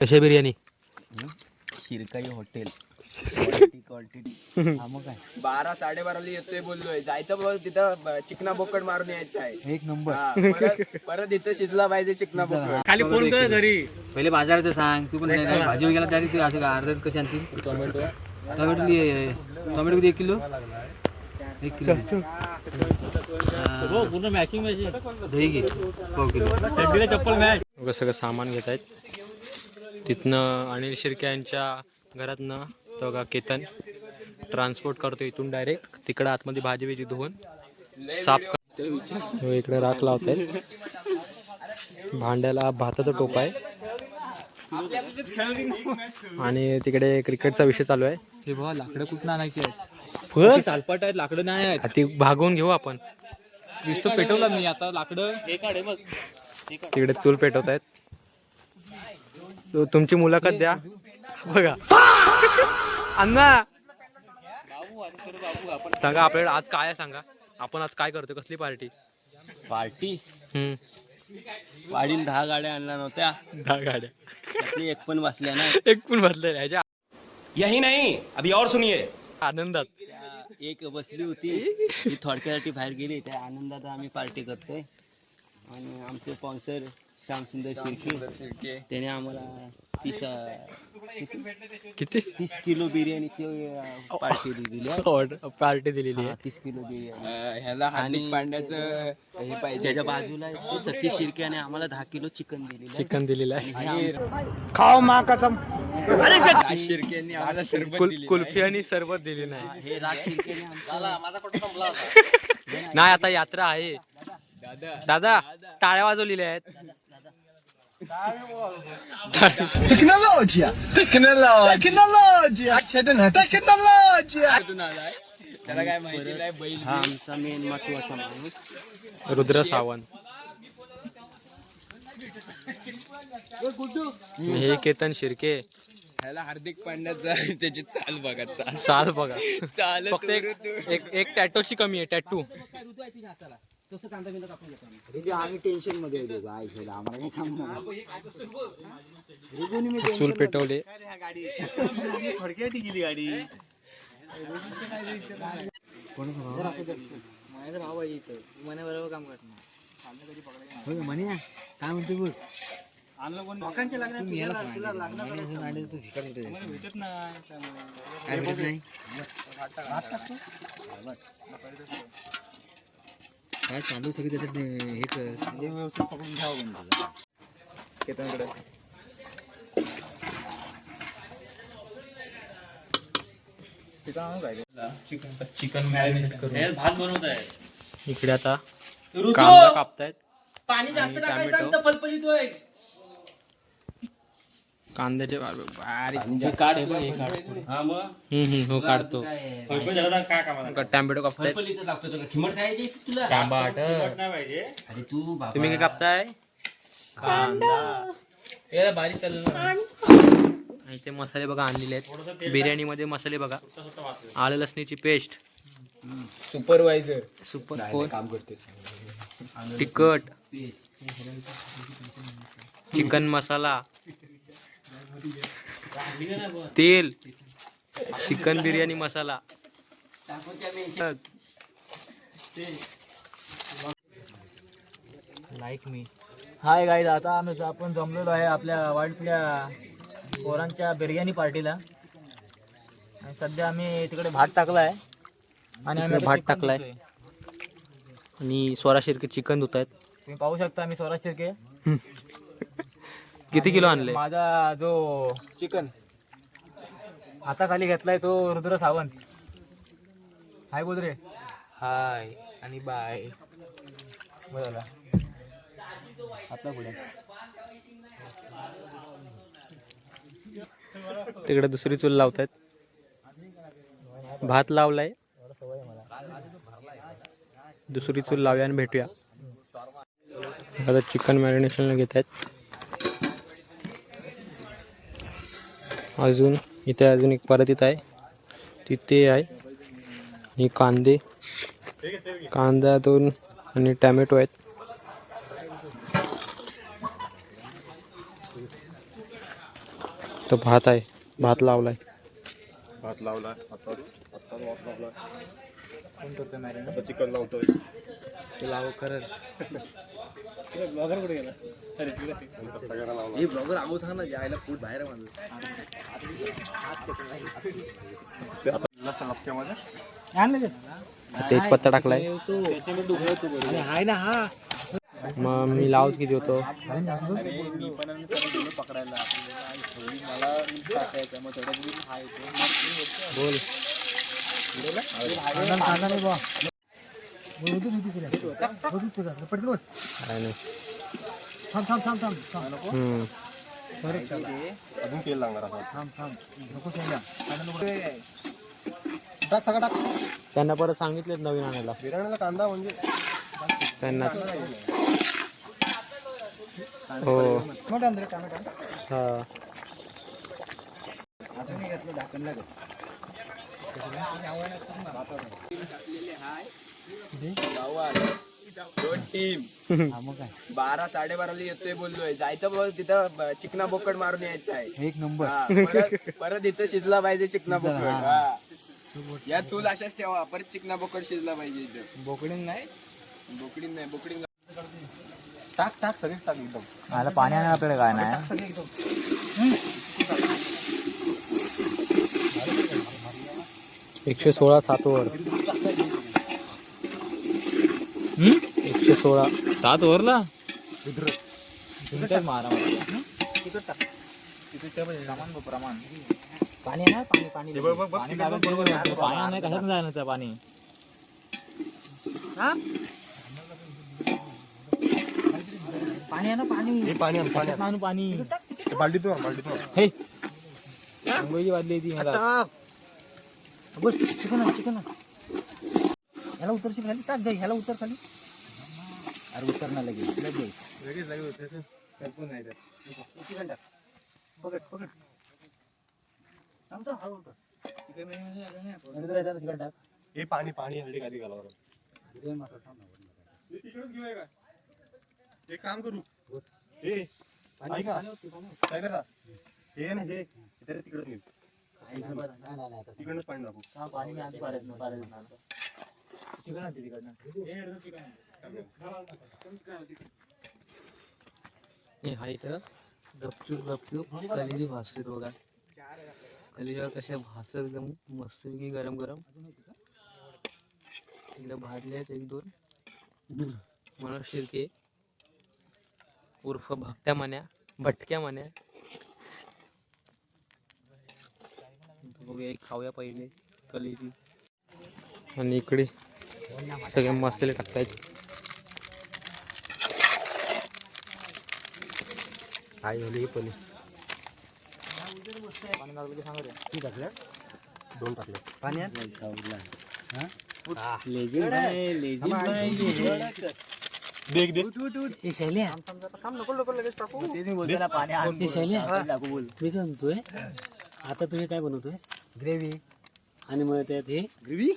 कशा biryani Shirkai hotel quality हा मग काय 12-12:30 येतोय बोललोय जायचं बोल तिथं चिकना बोकड मारून यायचं आहे. एक नंबर. परत इथं शिजला पाहिजे चिकना बोकड. खाली फोन कर घरी. पहिले बाजाराचं सांग तू पण भाजी गेला तरी तू असं अर्धा कशी आणतील. टोमॅटो किती 1 किलो 1 किलो पूर्ण मॅचिंग दही घे पाव किलो चड्डीला चप्पल मॅच. सगळं सामान घेत आहेत तिथनं. अनिल शिर्के यांच्या घरातनं तो का केतन ट्रान्सपोर्ट करतो इथून डायरेक्ट तिकडं आतमध्ये भाजी बिजी धुवून साफ करतो. इकडे राख लावत आहेत भांड्याला भाताचा टोप आहे आणि तिकडे क्रिकेटचा विषय चालू आहे. हे बघा लाकडं कुठून आणायची आहेत. फळ सालपाट आहेत लाकडं नाही आहेत. ती भागवून घेऊ आपण. नुसतं पेटवला मी आता लाकडं तिकडे चूल पेटवत आहेत. तुमची मुलाखत द्या बघा अण्णा. सांगा आपल्याकडे आज काय आहे सांगा. आपण आज काय करतो कसली पार्टी पार्टी वाढील 10 गाड्या आणल्या नव्हत्या 10 गाड्या एक पण बसल्या ना एक पण बसले ह्याच्या यही नहीं अभी और सुनिए. आनंदात एक बसली होती ती थोडक्यासाठी बाहेर गेली त्या आनंदात आम्ही पार्टी करतोय. आणि आमचे स्पॉन्सर श्यामसुंदर शिर्के त्याने आम्हाला 30 किलो बिर्याणीची पार्टी दिली आहे. पार्टी दिलेली आहे 30 किलो बिर्याणी. ह्याला हार्दिक पांड्याचं हे पाहिजे. त्याच्या बाजूला सतीश शिर्के आणि आम्हाला 10 किलो चिकन दिलेलं आहे. चिकन दिलेलं आहे. खाओ माँ कसम. राज शिर्केंनी आम्हाला सरबत दिली. कुल्फी आणि सरबत दिली नाही. हे राज शिर्केने नाही आता यात्रा आहे दादा. टाळ्या वाजवलेल्या आहेत. त्याला काय माहिती नाही बैल. हा आमचा मेन महत्वाचा माणूस रुद्र सावंत. हे केतन शिर्के. ह्याला हार्दिक पांड्याचा त्याची चाल बघा चाल चाल बघा. चाल फक्त एक टॅटोची कमी आहे. टॅटू आम्ही टेन्शन मध्ये आम्हाला चूल पेटवले. गेली गाडी बरोबर काम करणार म्हणे काय म्हणते बोल. काय तांदूळ सगळे त्याच्यात हे कर व्यवस्थित पकडून घ्यावं. चिकन मॅरिनेट करून भात बनवत आहे. इकडे आता कांदा कापतायत. पाणी जास्त टाकायचं सांगतं फलफलीत होय. कांद्याचे बारीक हो काढतो. टॅम्पेटो कापतायत. तुम्ही काय कापताय कांदा. बारीक चाललं. इथे मसाले बघा आणलेले आहेत. बिर्याणी मध्ये मसाले बघा. आलं लसणीची पेस्ट. सुपरवायझर सुपर कोण काम करते. तिखट चिकन मसाला तेल चिकन बिर्याणी मसाला. लाईक मी. हाय गाईज आता आपण जमलेलो आहे आपल्या वाडीतल्या पोरांच्या बिर्याणी पार्टीला. आणि सध्या आम्ही तिकडे भात टाकला आहे आणि आम्ही भात टाकलाय आणि स्वरा शिर्के चिकन धुत आहेत. तुम्ही पाहू शकता आम्ही स्वराज शिर्के. किती किलो आणले. माझा जो चिकन हाताखाली घेतलाय तो रुद्र सावंत. हाय बोल रे. हाय आणि बाय. बोला आपला पुढे तिकडे दुसरी चूल लावतायत. भात लावलाय. दुसरी चूल लावूया आणि भेटूया. आता चिकन मॅरिनेशनला घेत आहेत. अजून इथे अजून एक परातीत आहे तिथे आहे. आणि कांदा 2 आणि टॅमॅटो आहेत. तो भात आहे, भात लावलाय. भात लावला आता भात लावला. कोण करतोय मॅरिनेट? आता चिकन लावतोय. ते लाव करत. ब्लॉगर कुठे गेला? सगळ्यांना लावला. हे ब्लॉगर आहो सांग ना यायला फूड बाहेर आहे माझं. तेजपत्ता टाकलाय. हाय ना हा. मग मी लावच किती होतो. मी पण पकडायला मला मग बोल. काय नाही. अजून तेल लागणार आता. टाक सगळं टाक. त्यांना परत सांगितलेत नवीन आणायला. बिर्याणीला कांदा म्हणजे त्यांना हो हा. दोन टीम 12-12:30 येतोय बोललोय. जायचं बोल तिथं चिकना बोकड मारून यायचं आहे. एक नंबर. परत इथं शिजला पाहिजे चिकना बोकड. हा. या चूल अशाच ठेवा. परत चिकना बोकड शिजला पाहिजे इथं. बोकडीन नाही. बोकडीन टाक टाक सगळीच टाक एकदम. आता पाणी आणि आपल्याला काय नाही. 116 7 ओव्हर. 116 7 ओव्हरला मारा प्रमाण. पाणी आहे पाणी पाणी पाणी नाही कशात जाण्याचं पाणी. पाणी आहे ना पाणी. हे पाणी पाणी पाणी बालडीत बालडीत. हे मुंबईची वाजली ती मला. बस चिकन चिकन ह्याला उतरशी खाली टाक जाई. ह्याला उतर खाली. अरे उतर ना लगेच चिकन टाक. पकड पकड चिकन टाक. हे पाणी पाणी हल्ली खाली घालावं. एक काम करू. हे ऐका काय करा. हे ना हे तिकडे नेऊ. तिकडनंच पाणी दाखवू. पाणी नाही चिकन आणते तिकडनं. हे आहे तर गपचूप गपचूप कलेजी भासते बघा. कलेजावर कशा भासत एकदम मस्त की गरम गरम. इकडे भाजले आहेत 1-2. मनोज शिर्के उर्फ भक्त्या मन्या भटक्या मन्या. बघूया एक खाऊया पहिले कलेजी. आणि इकडे सगळे मसाले टाकतायत. काय झालं हे पहिले पाणी लागलं की सांगा रे. किती टाकलं. 2 टाकले पाणी देख देख. आता तू हे काय बनवतोय. ग्रेव्ही. आणि मग त्यात हे ग्रेव्ही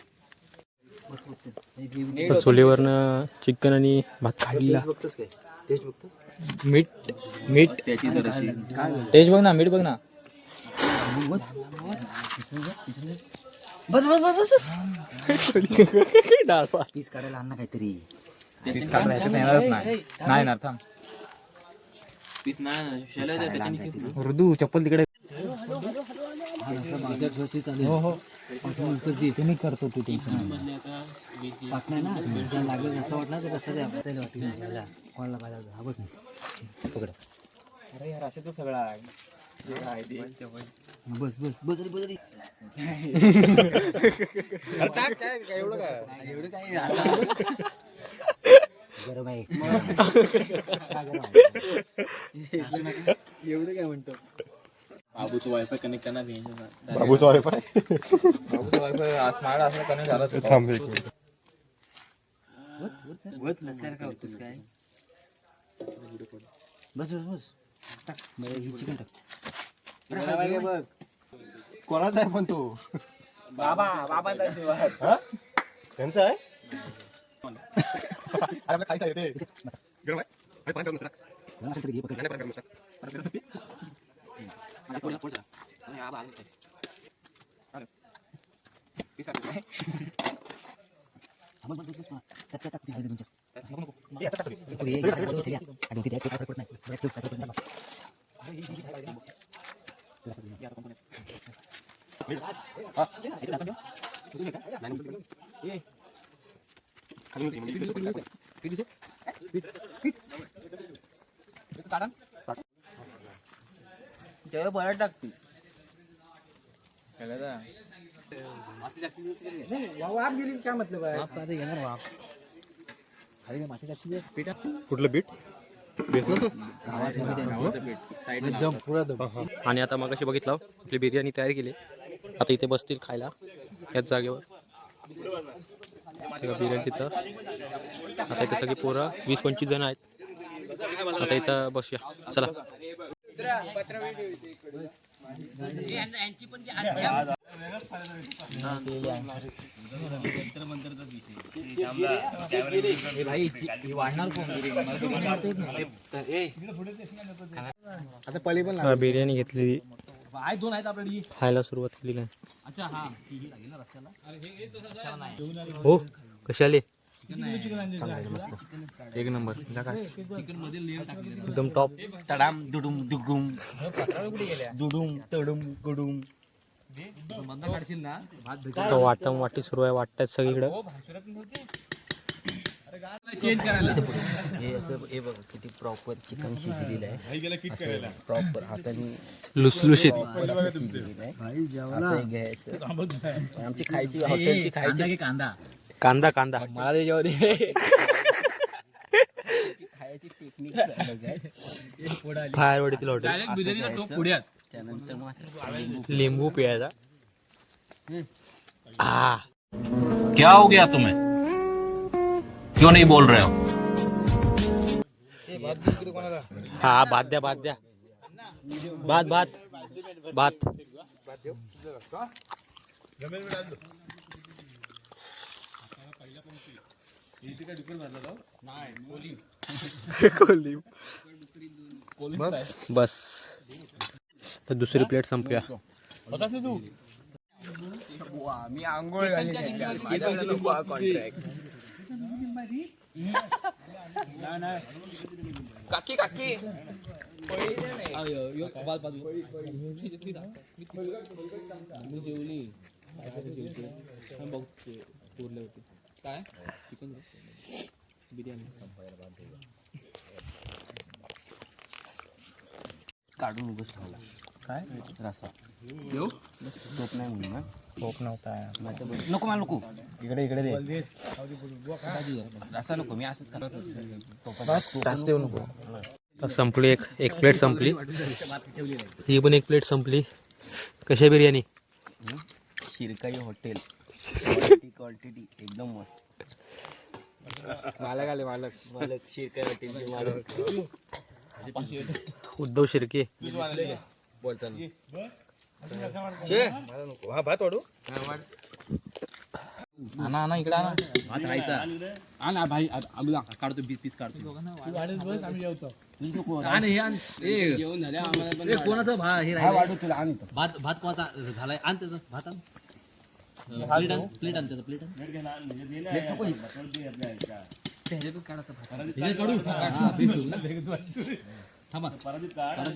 चुलीवरनं चिकन आणि भात काढला. बघतोस काय. टेस्ट बघतोस. मीठ त्याची तर अशी टेस्ट बघ ना. मीठ बघ ना. बस बस बस बस. डाळ भात. पीस काढायला आण ना काहीतरी. पीस काढायला ह्याच्यात येणारच नाही येणार. थांब. पीस नाही मृदू चप्पल तिकडे. हो हो मी करतो. तू टेन्शन ना लागेल असं वाटलं तर कसं कोणाला पाहिजे. हा बस पकड. अरे यार असं तर सगळं आहे. बस बस बस रे बस रे. टाक काय एवढं काय एवढं काय गरम आहे. एवढं काय म्हणतो. बाबूचं वायफाय कनेक्ट करणार. बाबूचा वायफाय. बाबूचा वायफाय स्मार्ट असं कनेक्ट झाला. थांब एक मिनिट. काय होतोस काय. बस बस बस टाक. चिकन टाक. बघ कोणाचा आहे पण तो. बाबा बाबा त्यांचा आहे. अरे खायचं आहे ते. गरम आहे. पाणी करून घे पकड. तेव्हा परत टाकते कुठलं बीट आणि आता मग अशी बघितलं आपली बिर्याणी तयार केली. आता इथे बसतील खायला याच जागेवर. बिर्याणी तिथं आता इथे सगळी पोरं 20-25 जण आहेत. आता इथं बसूया चला. बिर्याणी घेतलेली खायला सुरुवात केली काय. हो कशी आली. एक नंबर एकदम टॉप. तडाम दुडुम दुगुम दुडुम तडुम गुडुम. वाटम वाटी सुरू आहे. वाटतात सगळीकडे. हे बघ किती प्रॉपर चिकन शिजलेलं आहे. प्रॉपर हाताने लुसलुशीत. असं घ्यायचं. आमची खायची हॉटेलची खायची कांदा कांदा मला त्याच्यावर खायची टेक्निक बाहेर वडीतील हॉटेल. त्यानंतर मग असं लिंबू पिळायचा. क्या हो गया तुम्हें, क्यों नहीं बोल रहे हो? हा भात द्या भात द्या. भात भात भात. बस तर दुसरी प्लेट संपूया. मी आंघोळ घाली त्याच्यात. माझ्याकडे नको हा कॉन्ट्रॅक्ट. काकी काकी काढून उगच ठेवला काय रसा टोप नाही म्हणून ना. टोप नव्हता नको मला नको. इकडे इकडे दे रसा नको. मी असंच करत जास्त देऊ नको. तर संपली एक प्लेट संपली. ही पण एक प्लेट संपली. कशा बिर्याणी. शिरकाई हॉटेल क्वांटिटी एकदम मस्त. मालक आले मालक. मालक शिरकाई हॉटेलचे मालक उद्धव शिर्के. हा भात वाढू. आणा इकडे आणा. भात खायचा. आणा भाई आम्ही काढतो पीस काढतो. कोणाचं भा हे वाढू तुला आणि भात भात कोणाचा झालाय. आण त्याचं भात आण. प्लेट आण त्याचं प्लेट थांबा परत काढू.